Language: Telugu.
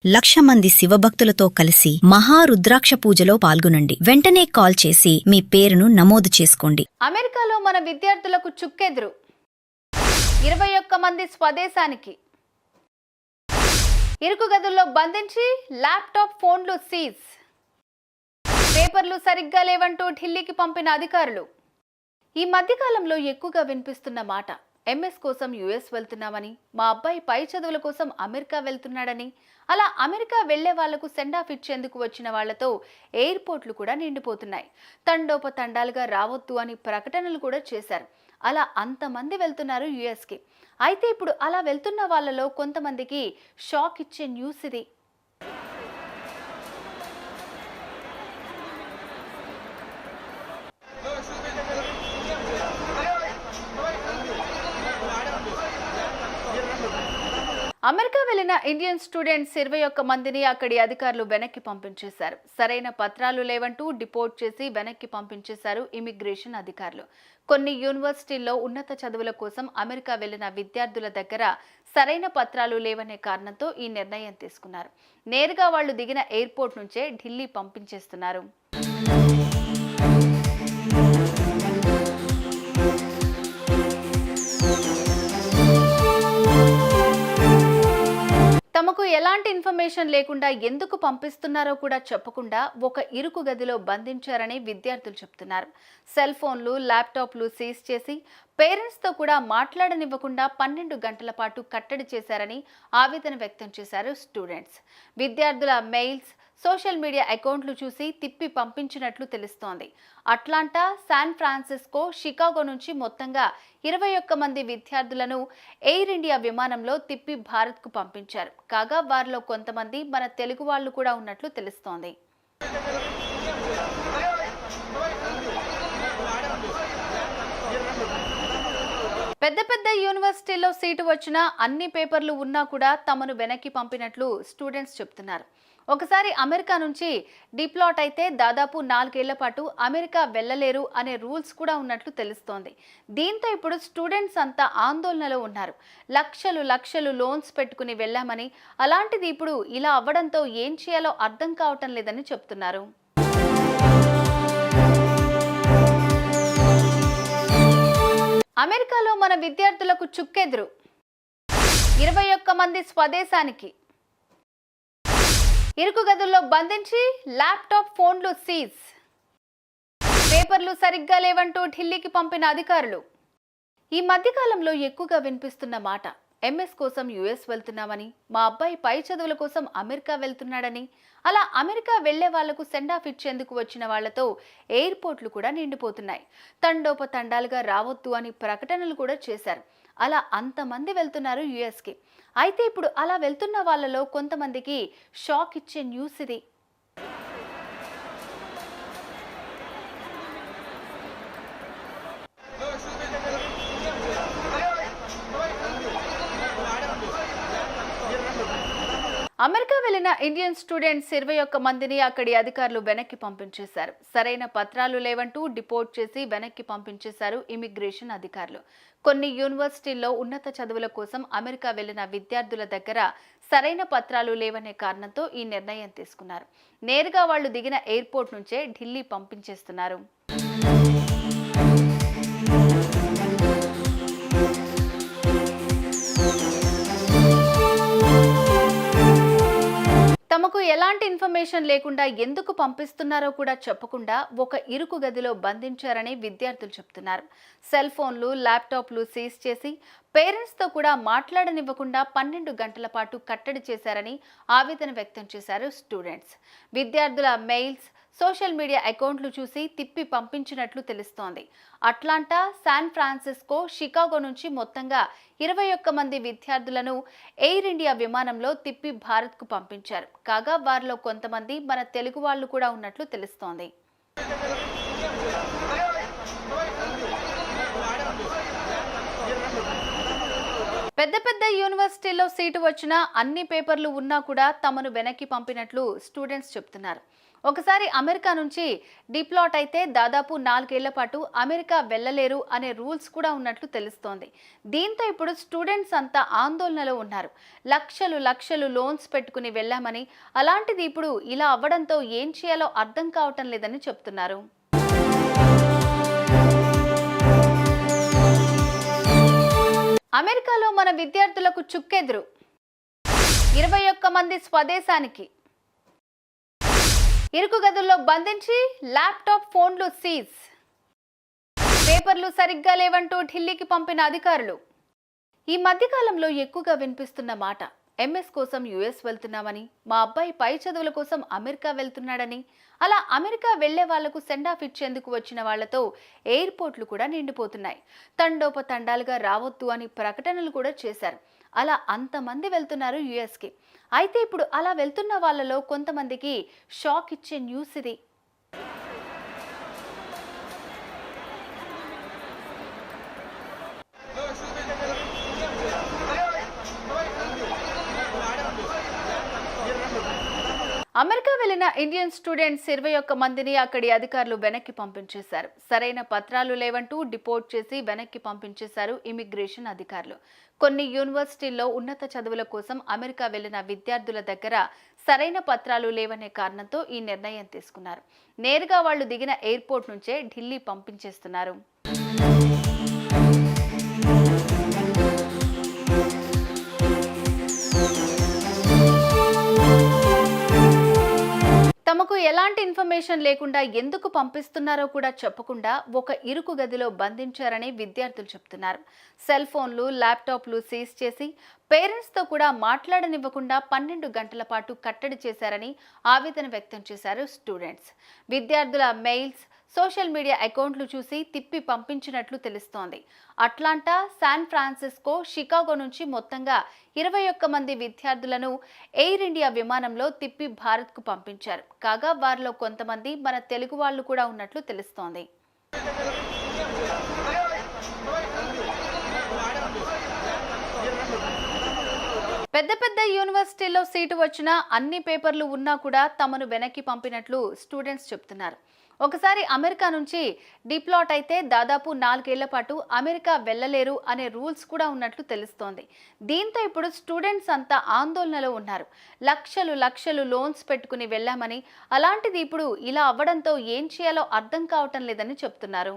1,00,000 మంది శివభక్తులతో కలిసి మహారుద్రాక్ష పూజలో పాల్గొనండి. వెంటనే కాల్ చేసి మీ పేరును నమోదు చేసుకోండి. అమెరికాలో మన విద్యార్థులకు చుక్కెదురు. 21 మంది స్వదేశానికి. ఇరుకు గదుల్లో బంధించి ల్యాప్టాప్ ఫోన్లు సీజ్. పేపర్లు సరిగ్గా లేవంటూ ఢిల్లీకి పంపిన అధికారులు. ఈ మధ్యకాలంలో ఎక్కువగా వినిపిస్తున్న మాట, ఎంఎస్ కోసం యుఎస్ వెళ్తున్నామని, మా అబ్బాయి పై చదువుల కోసం అమెరికా వెళ్తున్నాడని. అలా అమెరికా వెళ్లే వాళ్లకు సెండ్ ఆఫ్ ఇచ్చేందుకు వచ్చిన వాళ్లతో ఎయిర్పోర్ట్లు కూడా నిండిపోతున్నాయి. తండోపతండాలుగా రావద్దు అని ప్రకటనలు కూడా చేశారు. అలా అంతమంది వెళ్తున్నారు యుఎస్కి. అయితే ఇప్పుడు అలా వెళ్తున్న వాళ్లలో కొంతమందికి షాక్ ఇచ్చే న్యూస్ ఇది. అమెరికా వెళ్లిన ఇండియన్ స్టూడెంట్స్ 21 మందిని అక్కడి అధికారులు వెనక్కి పంపించేశారు. సరైన పత్రాలు లేవంటూ డిపోర్ట్ చేసి వెనక్కి పంపించేశారు ఇమిగ్రేషన్ అధికారులు. కొన్ని యూనివర్సిటీల్లో ఉన్నత చదువుల కోసం అమెరికా వెళ్లిన విద్యార్థుల దగ్గర సరైన పత్రాలు లేవనే కారణంతో ఈ నిర్ణయం తీసుకున్నారు. నేరుగా వాళ్లు దిగిన ఎయిర్పోర్ట్ నుంచే ఢిల్లీ పంపించేస్తున్నారు. తమకు ఎలాంటి ఇన్ఫర్మేషన్ లేకుండా ఎందుకు పంపిస్తున్నారో కూడా చెప్పకుండా ఒక ఇరుకు గదిలో బంధించారని విద్యార్థులు చెప్తున్నారు. సెల్ ఫోన్లు, ల్యాప్టాప్లు సీజ్ చేసి పేరెంట్స్తో కూడా మాట్లాడనివ్వకుండా 12 గంటల పాటు కట్టడి చేశారని ఆవేదన వ్యక్తం చేశారు స్టూడెంట్స్. విద్యార్థుల మెయిల్స్, సోషల్ మీడియా అకౌంట్లు చూసి తిప్పి పంపించినట్లు తెలుస్తోంది. అట్లాంటా, శాన్ ఫ్రాన్సిస్కో, షికాగో నుంచి మొత్తంగా 21 మంది విద్యార్థులను ఎయిర్ ఇండియా విమానంలో తిప్పి భారత్కు పంపించారు. కాగా వారిలో కొంతమంది మన తెలుగు వాళ్లు కూడా ఉన్నట్లు తెలుస్తోంది. పెద్ద పెద్ద యూనివర్సిటీల్లో సీటు వచ్చినా, అన్ని పేపర్లు ఉన్నా కూడా తమను వెనక్కి పంపినట్లు స్టూడెంట్స్ చెప్తున్నారు. ఒకసారి అమెరికా నుంచి డిప్లాట్ అయితే దాదాపు 4 ఏళ్ల పాటు అమెరికా వెళ్లలేరు అనే రూల్స్ కూడా ఉన్నట్లు తెలుస్తోంది. దీంతో ఇప్పుడు స్టూడెంట్స్ అంతా ఆందోళనలో ఉన్నారు. లక్షలు లోన్స్ పెట్టుకుని వెళ్లామని, అలాంటిది ఇప్పుడు ఇలా అవ్వడంతో ఏం చేయాలో అర్థం కావటం లేదని చెప్తున్నారు. అమెరికాలో మన విద్యార్థులకు చుక్కెదురు. 21 మంది స్వదేశానికి. ఇరుకు గదుల్లో బంధించి ల్యాప్టాప్ ఫోన్లు సీజ్. పేపర్లు సరిగ్గా లేవంటూ ఢిల్లీకి పంపిన అధికారులు. ఈ మధ్యకాలంలో ఎక్కువగా వినిపిస్తున్న మాట, ఎంఎస్ కోసం యుఎస్ వెళ్తున్నామని, మా అబ్బాయి పై చదువుల కోసం అమెరికా వెళ్తున్నాడని. అలా అమెరికా వెళ్లే వాళ్లకు సెండ్ ఆఫ్ ఇచ్చేందుకు వచ్చిన వాళ్లతో ఎయిర్పోర్ట్లు కూడా నిండిపోతున్నాయి. తండోపతండాలుగా రావద్దు అని ప్రకటనలు కూడా చేశారు. అలా అంతమంది వెళ్తున్నారు యుఎస్కి. అయితే ఇప్పుడు అలా వెళ్తున్న వాళ్లలో కొంతమందికి షాక్ ఇచ్చే న్యూస్ ఇది. అమెరికా వెళ్లిన ఇండియన్ స్టూడెంట్స్ 21 మందిని అక్కడి అధికారులు వెనక్కి పంపించేశారు. సరైన పత్రాలు లేవంటూ డిపోర్ట్ చేసి వెనక్కి పంపించేశారు ఇమిగ్రేషన్ అధికారులు. కొన్ని యూనివర్సిటీల్లో ఉన్నత చదువుల కోసం అమెరికా వెళ్లిన విద్యార్థుల దగ్గర సరైన పత్రాలు లేవనే కారణంతో ఈ నిర్ణయం తీసుకున్నారు. నేరుగా వాళ్లు దిగిన ఎయిర్పోర్ట్ నుంచే ఢిల్లీ పంపించేస్తున్నారు. తమకు ఎలాంటి ఇన్ఫర్మేషన్ లేకుండా ఎందుకు పంపిస్తున్నారో కూడా చెప్పకుండా ఒక ఇరుకు గదిలో బంధించారని విద్యార్థులు చెప్తున్నారు. సెల్ ఫోన్లు, ల్యాప్టాప్లు సీజ్ చేసి పేరెంట్స్తో కూడా మాట్లాడనివ్వకుండా 12 గంటల పాటు కట్టడి చేశారని ఆవేదన వ్యక్తం చేశారు స్టూడెంట్స్. విద్యార్థుల మెయిల్స్, సోషల్ మీడియా అకౌంట్లు చూసి తిప్పి పంపించినట్లు తెలుస్తోంది. అట్లాంటా, శాన్ ఫ్రాన్సిస్కో, షికాగో నుంచి మొత్తంగా 21 మంది విద్యార్థులను ఎయిర్ ఇండియా విమానంలో తిప్పి భారత్కు పంపించారు. కాగా వారిలో కొంతమంది మన తెలుగు వాళ్లు కూడా ఉన్నట్లు తెలుస్తోంది. పెద్ద పెద్ద యూనివర్సిటీల్లో సీటు వచ్చినా అన్ని పేపర్లు ఉన్నా కూడా తమను వెనక్కి పంపినట్లు స్టూడెంట్స్ చెప్తున్నారు. ఒకసారి అమెరికా నుంచి డిప్లాట్ అయితే దాదాపు 4 ఏళ్ల పాటు అమెరికా వెళ్లలేరు అనే రూల్స్ కూడా ఉన్నట్లు తెలుస్తోంది. దీంతో ఇప్పుడు స్టూడెంట్స్ అంతా ఆందోళనలో ఉన్నారు. లక్షలు లక్షలు లోన్స్ పెట్టుకుని వెళ్ళామని, అలాంటిది ఇప్పుడు ఇలా అవ్వడంతో ఏం చేయాలో అర్థం కావటం లేదని చెప్తున్నారు. అమెరికాలో మన విద్యార్థులకు చుక్కెదురు. 21 మంది స్వదేశానికి. ఇరుకు గదుల్లో బంధించి ల్యాప్టాప్, ఫోన్లు సీజ్. పేపర్లు సరిగ్గా లేవంటూ ఢిల్లీకి పంపిన అధికారులు. ఈ మధ్యకాలంలో ఎక్కువగా వినిపిస్తున్న మాట, ఎంఎస్ కోసం యుఎస్ వెళ్తున్నామని, మా అబ్బాయి పై చదువుల కోసం అమెరికా వెళ్తున్నాడని. అలా అమెరికా వెళ్లే వాళ్లకు సెండ్ ఆఫ్ ఇచ్చేందుకు వచ్చిన వాళ్లతో ఎయిర్పోర్ట్లు కూడా నిండిపోతున్నాయి. తండోపతండాలుగా రావద్దు అని ప్రకటనలు కూడా చేశారు. అలా అంతమంది వెళ్తున్నారు యుఎస్కి. అయితే ఇప్పుడు అలా వెళ్తున్న వాళ్ళలో కొంతమందికి షాక్ ఇచ్చే న్యూస్ ఇది. అమెరికా వెళ్లిన ఇండియన్ స్టూడెంట్స్ 21 మందిని అక్కడి అధికారులు వెనక్కి పంపించేశారు. సరైన పత్రాలు లేవంటూ డిపోర్ట్ చేసి వెనక్కి పంపించేశారు ఇమిగ్రేషన్ అధికారులు. కొన్ని యూనివర్సిటీల్లో ఉన్నత చదువుల కోసం అమెరికా వెళ్లిన విద్యార్థుల దగ్గర సరైన పత్రాలు లేవనే కారణంతో ఈ నిర్ణయం తీసుకున్నారు. నేరుగా వాళ్లు దిగిన ఎయిర్పోర్ట్ నుంచే ఢిల్లీ పంపించేస్తున్నారు. తమకు ఎలాంటి ఇన్ఫర్మేషన్ లేకుండా ఎందుకు పంపిస్తున్నారో కూడా చెప్పకుండా ఒక ఇరుకు గదిలో బంధించారని విద్యార్థులు చెప్తున్నారు. సెల్ ఫోన్లు, ల్యాప్టాప్లు సీజ్ చేసి పేరెంట్స్తో కూడా మాట్లాడనివ్వకుండా 12 గంటల పాటు కట్టడి చేశారని ఆవేదన వ్యక్తం చేశారు స్టూడెంట్స్. విద్యార్థుల మెయిల్స్, సోషల్ మీడియా అకౌంట్లు చూసి తిప్పి పంపించినట్లు తెలుస్తోంది. అట్లాంటా, శాన్ ఫ్రాన్సిస్కో, షికాగో నుంచి మొత్తంగా 21 మంది విద్యార్థులను ఎయిర్ ఇండియా విమానంలో తిప్పి భారత్కు పంపించారు. కాగా వారిలో కొంతమంది మన తెలుగు వాళ్ళు కూడా ఉన్నట్లు తెలుస్తోంది. పెద్ద పెద్ద యూనివర్సిటీల్లో సీటు వచ్చినా అన్ని పేపర్లు ఉన్నా కూడా తమను వెనక్కి పంపినట్లు స్టూడెంట్స్ చెప్తున్నారు. ఒకసారి అమెరికా నుంచి డిప్లాట్ అయితే దాదాపు 4 ఏళ్ల పాటు అమెరికా వెళ్లలేరు అనే రూల్స్ కూడా ఉన్నట్లు తెలుస్తోంది. దీంతో ఇప్పుడు స్టూడెంట్స్ అంతా ఆందోళనలో ఉన్నారు. లక్షలు లక్షలు లోన్స్ పెట్టుకుని వెళ్ళామని, అలాంటిది ఇప్పుడు ఇలా అవ్వడంతో ఏం చేయాలో అర్థం కావటం లేదని చెప్తున్నారు.